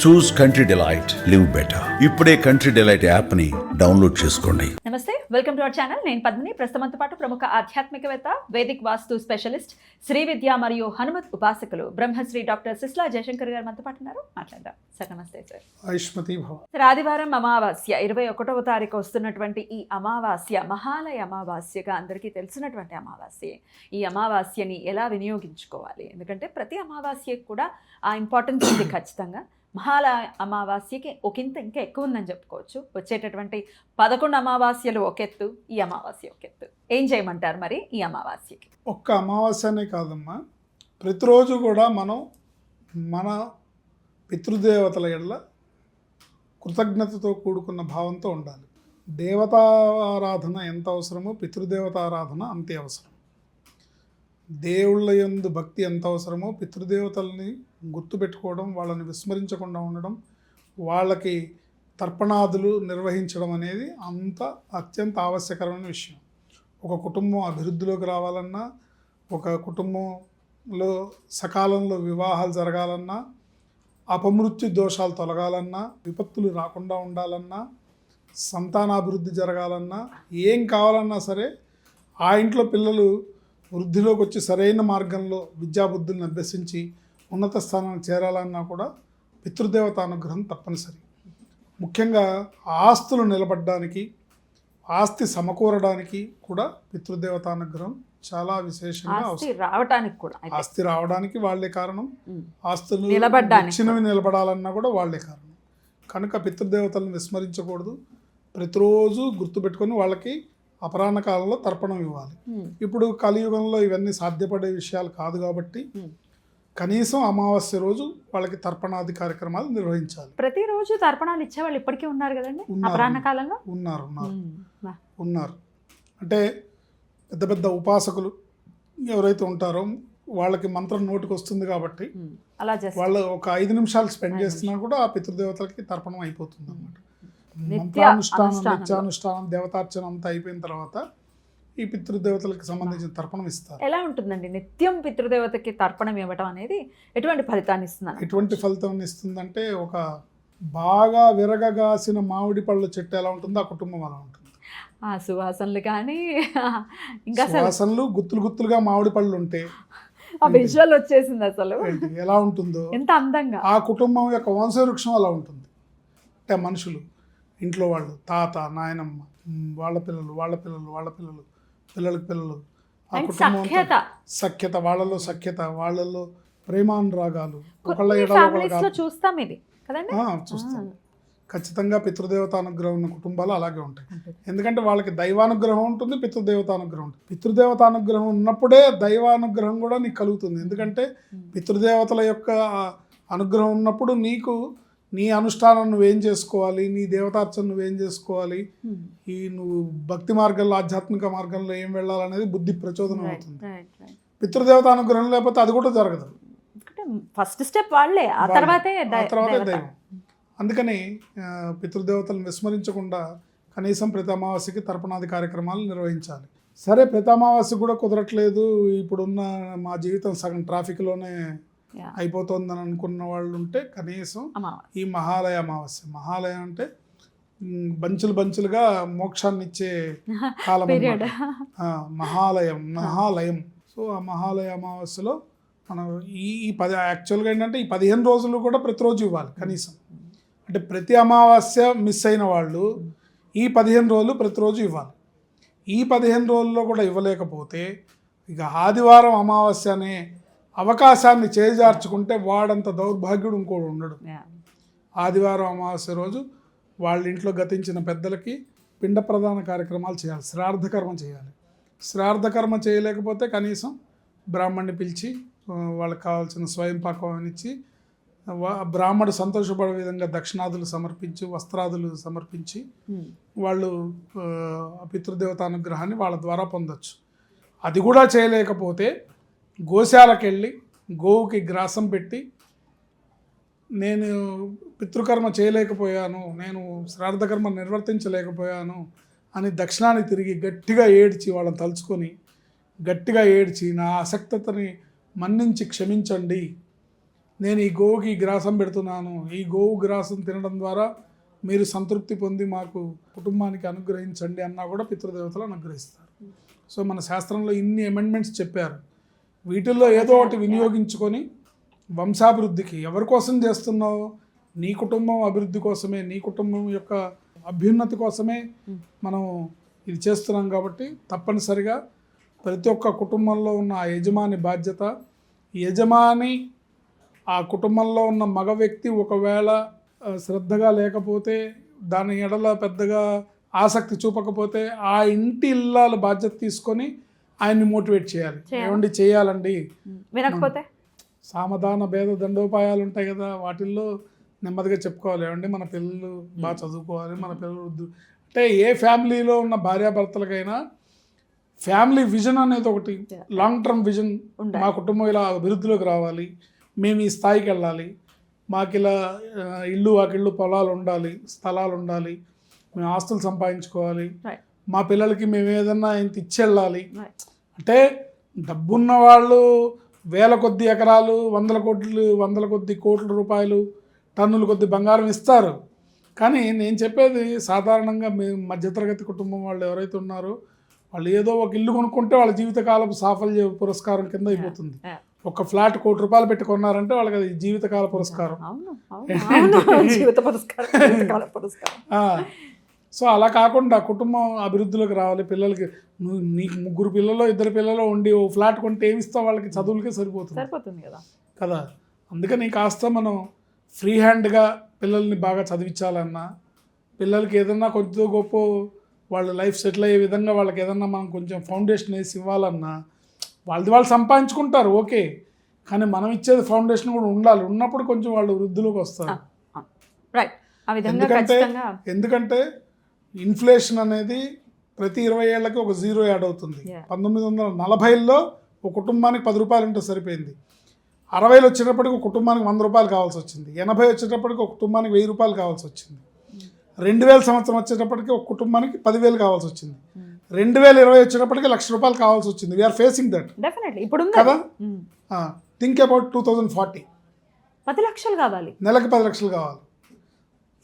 చూస్ country delight, live better. ఇప్పుడే country delight app ని download చేసుకోండి. నమస్తే, వెల్కమ్ టు అవర్ ఛానల్. నేను పద్మిని. ప్రస్తుతంతో పాటు ప్రముఖ ఆధ్యాత్మికవేత్త, వేదిక్ వాస్తు స్పెషలిస్ట్, శ్రీ విద్య మరియు హనుమత్ ఉపాసకులు బ్రహ్మశ్రీ డాక్టర్ సిస్లా జయశంకర్ గారు మనతో పాటు ఉన్నారు. మాట్లాడదాం సార్. నమస్తే సార్. ఆయుష్మతి భవ. సార్, ఆదివారం అమావాస్య 21వ తారీఖు వస్తున్నటువంటి ఈ అమావాస్య మహాలయ అమావాస్యగా అందరికీ తెలిసినటువంటి అమావాస్య. ఈ అమావాస్యని ఎలా వినియోగించుకోవాలి? ఎందుకంటే ప్రతి అమావాస్యకు కూడా ఆ ఇంపార్టెన్స్ ఉంది ఖచ్చితంగా. మహాలయ అమావాస్యకి ఒకంత ఇంకా ఎక్కువ ఉందని చెప్పుకోవచ్చు. వచ్చేటటువంటి 11 అమావాస్యలు ఒకెత్తు, ఈ అమావాస్య ఒకెత్తు. ఏం చేయమంటారు మరి ఈ అమావాస్యకి? ఒక్క అమావాస్యనే కాదమ్మా, ప్రతిరోజు కూడా మనం మన పితృదేవతల ఎడల కృతజ్ఞతతో కూడుకున్న భావంతో ఉండాలి. దేవతారాధన ఎంత అవసరమో పితృదేవతారాధన అంతే అవసరం. దేవుళ్ళ యందు భక్తి ఎంత అవసరమో పితృదేవతల్ని గుర్తుపెట్టుకోవడం, వాళ్ళని విస్మరించకుండా ఉండడం, వాళ్ళకి తర్పణాదులు నిర్వహించడం అనేది అత్యంత ఆవశ్యకరమైన విషయం. ఒక కుటుంబం అభివృద్ధిలోకి రావాలన్నా, ఒక కుటుంబంలో సకాలంలో వివాహాలు జరగాలన్నా, అపమృత్యు దోషాలు తొలగాలన్నా, విపత్తులు రాకుండా ఉండాలన్నా, సంతానాభివృద్ధి జరగాలన్నా, ఏం కావాలన్నా సరే ఆ ఇంట్లో పిల్లలు వృద్ధిలోకి వచ్చి సరైన మార్గంలో విద్యాబుద్ధులను అభ్యసించి ఉన్నత స్థానానికి చేరాలన్నా కూడా పితృదేవత అనుగ్రహం తప్పనిసరి. ముఖ్యంగా ఆస్తులు నిలబడడానికి, ఆస్తి సమకూరడానికి కూడా పితృదేవత అనుగ్రహం చాలా విశేషంగా అవసరం. ఆస్తి రావడానికి వాళ్ళే కారణం, ఆస్తులు చిన్నవి నిలబడాలన్నా కూడా వాళ్ళే కారణం. కనుక పితృదేవతలను విస్మరించకూడదు. ప్రతిరోజు గుర్తుపెట్టుకొని వాళ్ళకి అపరాహ్న కాలంలో తర్పణం ఇవ్వాలి. ఇప్పుడు కలియుగంలో ఇవన్నీ సాధ్యపడే విషయాలు కాదు కాబట్టి కనీసం అమావాస్య రోజు వాళ్ళకి తర్పణాది కార్యక్రమాలు నిర్వహించాలి. ప్రతిరోజు తర్పణాలు ఇచ్చేవాళ్ళు ఇప్పటికీ ఉన్నారు కదండి అపరాహ్న కాలంలో? ఉన్నారు. అంటే పెద్ద పెద్ద ఉపాసకులు ఎవరైతే ఉంటారో వాళ్ళకి మంత్రం నోటికి వస్తుంది కాబట్టి అలా వాళ్ళు ఒక 5 నిమిషాలు స్పెండ్ చేస్తున్నా కూడా ఆ పితృదేవతలకి తర్పణం అయిపోతుంది అన్నమాట. మంత్రానుష్ఠానం, నిత్యానుష్ఠానం, దేవతార్చన అంతా అయిపోయిన తర్వాత ఈ పితృదేవతలకు సంబంధించిన తర్పణం ఇస్తారు. ఎలా ఉంటుందండి నిత్యం పితృదేవతకి తర్పణం ఇవ్వటం అనేది? ఎటువంటి ఫలితాన్ని ఇస్తుంది? ఎటువంటి ఫలితాన్ని ఇస్తుందంటే, ఒక బాగా విరగగాసిన మామిడి పళ్ళ చెట్టు ఎలా ఉంటుందో ఆ కుటుంబం అలా ఉంటుంది. ఆ సువాసనలు కానీ, ఇంకా సువాసనలు, గుత్తులుగా మామిడి పళ్ళు ఉంటే ఆ విజువల్ వచ్చేసింది. అసలు ఎలా ఉంటుందో ఎంత అందంగా ఆ కుటుంబం యొక్క వంశవృక్షం అలా ఉంటుంది. అంటే మనుషులు, ఇంట్లో వాళ్ళు, తాత, నాయనమ్మ, వాళ్ళ పిల్లలు, పిల్లలకి పిల్లలు, ఆ కుటుంబం సఖ్యత, వాళ్ళలో సఖ్యత, వాళ్ళలో ప్రేమానురాగాలు, చూస్తాం ఇది కదండి. చూస్తాం. ఖచ్చితంగా పితృదేవత అనుగ్రహం ఉన్న కుటుంబాలు అలాగే ఉంటాయి. ఎందుకంటే వాళ్ళకి దైవానుగ్రహం ఉంటుంది, పితృదేవత అనుగ్రహం ఉంటుంది. పితృదేవత అనుగ్రహం ఉన్నప్పుడే దైవానుగ్రహం కూడా నీకు కలుగుతుంది. ఎందుకంటే పితృదేవతల యొక్క అనుగ్రహం ఉన్నప్పుడు నీకు నీ అనుష్ఠానం నువ్వేం చేసుకోవాలి, నీ దేవతార్చన నువ్వేం చేసుకోవాలి, ఈ నువ్వు భక్తి మార్గంలో, ఆధ్యాత్మిక మార్గంలో ఏం వెళ్ళాలనేది బుద్ధి ప్రచోదనం అవుతుంది. పితృదేవత అనుగ్రహం లేకపోతే అది కూడా జరగదు. ఫస్ట్ స్టెప్ వాళ్ళే, ఆ తర్వాతే దైవం. అందుకని పితృదేవతలను విస్మరించకుండా కనీసం ప్రతి అమావాస్యకి తర్పణాది కార్యక్రమాలు నిర్వహించాలి. సరే, ప్రతి అమావాస్య కూడా కుదరట్లేదు, ఇప్పుడున్న మా జీవితం సగం ట్రాఫిక్లోనే అయిపోతుందని అనుకున్న వాళ్ళు ఉంటే కనీసం ఈ మహాలయ అమావాస్య, మహాలయం అంటే బంచులుగా మోక్షాన్ని ఇచ్చే కాలం, మహాలయం. సో ఆ మహాలయ అమావాస్యలో మనం యాక్చువల్గా ఏంటంటే ఈ 15 రోజులు కూడా ప్రతిరోజు ఇవ్వాలి కనీసం. అంటే ప్రతి అమావాస్య మిస్ అయిన వాళ్ళు ఈ 15 రోజులు ప్రతిరోజు ఇవ్వాలి. ఈ 15 రోజుల్లో కూడా ఇవ్వలేకపోతే ఇక ఆదివారం అమావాస్య అనే అవకాశాన్ని చేజార్చుకుంటే వాడంత దౌర్భాగ్యుడు ఇంకోడు ఉండడు. ఆదివారం అమావాస్య రోజు వాళ్ళ ఇంట్లో గతించిన పెద్దలకి పిండ ప్రదాన కార్యక్రమాలు చేయాలి, శ్రాద్ధకర్మ చేయాలి. శ్రాద్ధకర్మ చేయలేకపోతే కనీసం బ్రాహ్మణ్ణి పిలిచి వాళ్ళకి కావాల్సిన స్వయం పాకం ఇచ్చి, బ్రాహ్మడు సంతోషపడే విధంగా దక్షిణాదులు సమర్పించి, వస్త్రాదులు సమర్పించి వాళ్ళు పితృదేవత అనుగ్రహాన్ని వాళ్ళ ద్వారా పొందొచ్చు. అది కూడా చేయలేకపోతే గోశాలకు వెళ్ళి గోవుకి గ్రాసం పెట్టి, నేను పితృకర్మ చేయలేకపోయాను, నేను శ్రాద్ధకర్మ నిర్వర్తించలేకపోయాను అని దక్షిణానికి తిరిగి గట్టిగా ఏడ్చి వాళ్ళని తలుచుకొని గట్టిగా ఏడ్చి, నా అసక్తతని మన్నించి క్షమించండి, నేను ఈ గోవుకి ఈ గ్రాసం పెడుతున్నాను, ఈ గోవు గ్రాసం తినడం ద్వారా మీరు సంతృప్తి పొంది మాకు కుటుంబానికి అనుగ్రహించండి అన్నా కూడా పితృదేవతలు అనుగ్రహిస్తారు. సో మన శాస్త్రంలో ఇన్ని అమెండ్మెంట్స్ చెప్పారు. వీటిల్లో ఏదో ఒకటి వినియోగించుకొని వంశాభివృద్ధికి ఎవరి కోసం చేస్తున్నావు, నీ కుటుంబం అభివృద్ధి కోసమే, నీ కుటుంబం యొక్క అభ్యున్నతి కోసమే మనం ఇది చేస్తున్నాం. కాబట్టి తప్పనిసరిగా ప్రతి ఒక్క కుటుంబంలో ఉన్న ఆ యజమాని బాధ్యత, యజమాని ఆ కుటుంబంలో ఉన్న మగ వ్యక్తి ఒకవేళ శ్రద్ధగా లేకపోతే, దాని ఎడల పెద్దగా ఆసక్తి చూపకపోతే ఆ ఇంటి ఇల్లాల బాధ్యత తీసుకొని ఆయన్ని మోటివేట్ చేయాలి. ఏమండి చేయాలండి, వినకపోతే సామధాన భేద దండోపాయాలు ఉంటాయి కదా, వాటిల్లో నెమ్మదిగా చెప్పుకోవాలి. ఏమండి మన పిల్లలు బాగా చదువుకోవాలి, మన పిల్లలు అంటే ఏ ఫ్యామిలీలో ఉన్న భార్యాభర్తలకైనా ఫ్యామిలీ విజన్ అనేది ఒకటి, లాంగ్ టర్మ్ విజన్. మా కుటుంబం ఇలా అభివృద్ధిలోకి రావాలి, మేము ఈ స్థాయికి వెళ్ళాలి, మాకు ఇలా ఇల్లు వాకిళ్ళు పొలాలు ఉండాలి, స్థలాలు ఉండాలి, మేము ఆస్తులు సంపాదించుకోవాలి, మా పిల్లలకి మేము ఏదన్నా ఇంత ఇచ్చెళ్ళాలి. అంటే డబ్బున్న వాళ్ళు వేల కొద్ది ఎకరాలు, వందల కొద్ది కోట్ల రూపాయలు, టన్నుల కొద్ది బంగారం ఇస్తారు. కానీ నేను చెప్పేది సాధారణంగా మేము మధ్యతరగతి కుటుంబం వాళ్ళు ఎవరైతే ఉన్నారో వాళ్ళు ఏదో ఒక ఇల్లు కొనుక్కుంటే వాళ్ళ జీవితకాలపు సాఫల్య పురస్కారం కింద అయిపోతుంది. ఒక ఫ్లాట్ ₹1,00,00,000 పెట్టి కొన్నారంటే వాళ్ళకి అది జీవితకాల పురస్కారం. సో అలా కాకుండా కుటుంబం అభివృద్ధిలోకి రావాలి. పిల్లలకి నీకు 3 పిల్లలు 2 పిల్లలు ఉండి ఓ ఫ్లాట్ కొంటే ఏమి ఇస్తావు, వాళ్ళకి చదువులకే సరిపోతుంది కదా. అందుకని కాస్త మనం ఫ్రీ హ్యాండ్గా పిల్లల్ని బాగా చదివించాలన్నా, పిల్లలకి ఏదన్నా కొంచెం గొప్ప వాళ్ళ లైఫ్ సెటిల్ అయ్యే విధంగా వాళ్ళకి ఏదన్నా మనం కొంచెం ఫౌండేషన్ వేసి ఇవ్వాలన్నా, వాళ్ళది వాళ్ళు సంపాదించుకుంటారు ఓకే, కానీ మనం ఇచ్చేది ఫౌండేషన్ కూడా ఉండాలి. ఉన్నప్పుడు కొంచెం వాళ్ళు వృద్ధిలోకి వస్తారు. ఎందుకంటే ఇన్ఫ్లేషన్ అనేది ప్రతి 20 ఏళ్ళకి ఒక 0 యాడ్ అవుతుంది. 1940లో ఒక కుటుంబానికి ₹10 ఉంటే సరిపోయింది. 60లో వచ్చేటప్పటికి ఒక కుటుంబానికి ₹100 కావాల్సి వచ్చింది. 80 వచ్చేటప్పటికి ఒక కుటుంబానికి ₹1000 కావాల్సి వచ్చింది. 2000 సంవత్సరం వచ్చేటప్పటికి ఒక కుటుంబానికి 10,000 కావాల్సి వచ్చింది. 2020 వచ్చేటప్పటికి ₹1,00,000 కావాల్సి వచ్చింది. వీఆర్ ఫేసింగ్ దట్ కదా. థింక్ అబౌట్ 2040 10 లక్షలు కావాలి, నెలకు 10 లక్షలు కావాలి.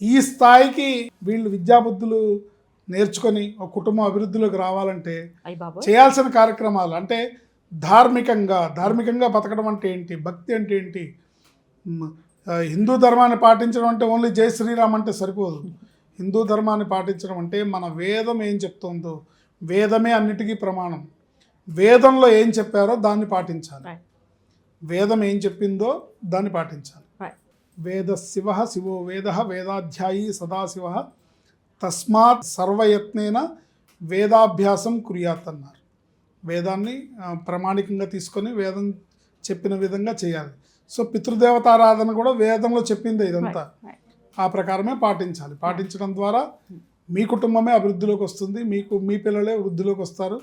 ఈ స్థాయికి వీళ్ళు విద్యాబుద్ధులు నేర్చుకొని ఒక కుటుంబం అభివృద్ధిలోకి రావాలంటే చేయాల్సిన కార్యక్రమాలు అంటే ధార్మికంగా బతకడం అంటే ఏంటి, భక్తి అంటే ఏంటి. హిందూ ధర్మాన్ని పాటించడం అంటే ఓన్లీ జై శ్రీరామ్ అంటే సరిపోదు. హిందూ ధర్మాన్ని పాటించడం అంటే మన వేదం ఏం చెప్తుందో, వేదమే అన్నిటికీ ప్రమాణం. వేదంలో ఏం చెప్పారో దాన్ని పాటించాలి, వేదం ఏం చెప్పిందో దాన్ని పాటించాలి. వేద శివో వేద వేదాధ్యాయీ సదాశివ తస్మాత్ సర్వయత్నేన వేదాభ్యాసం కుర్యాత్ అన్నారు. వేదాన్ని ప్రామాణికంగా తీసుకొని వేదం చెప్పిన విధంగా చేయాలి. సో పితృదేవతారాధన కూడా వేదంలో చెప్పింది ఇదంతా, ఆ ప్రకారమే పాటించాలి. పాటించడం ద్వారా మీ కుటుంబమే అభివృద్ధిలోకి వస్తుంది, మీ పిల్లలే వృద్ధిలోకి వస్తారు,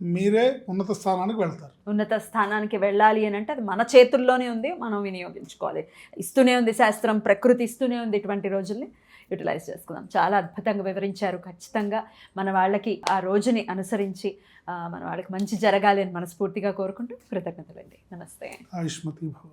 మీరే ఉన్నత స్థానానికి వెళ్తారు. ఉన్నత స్థానానికి వెళ్ళాలి అని అంటే అది మన చేతుల్లోనే ఉంది, మనం వినియోగించుకోవాలి. ఇస్తూనే ఉంది శాస్త్రం, ప్రకృతి ఇస్తూనే ఉంది. ఇటువంటి రోజుల్ని యూటిలైజ్ చేసుకుందాం. చాలా అద్భుతంగా వివరించారు. ఖచ్చితంగా మన వాళ్ళకి ఆ రోజుని అనుసరించి మన వాళ్ళకి మంచి జరగాలి అని మనస్ఫూర్తిగా కోరుకుంటూ కృతజ్ఞతలండి. నమస్తే. ఆయుష్మతి భవ.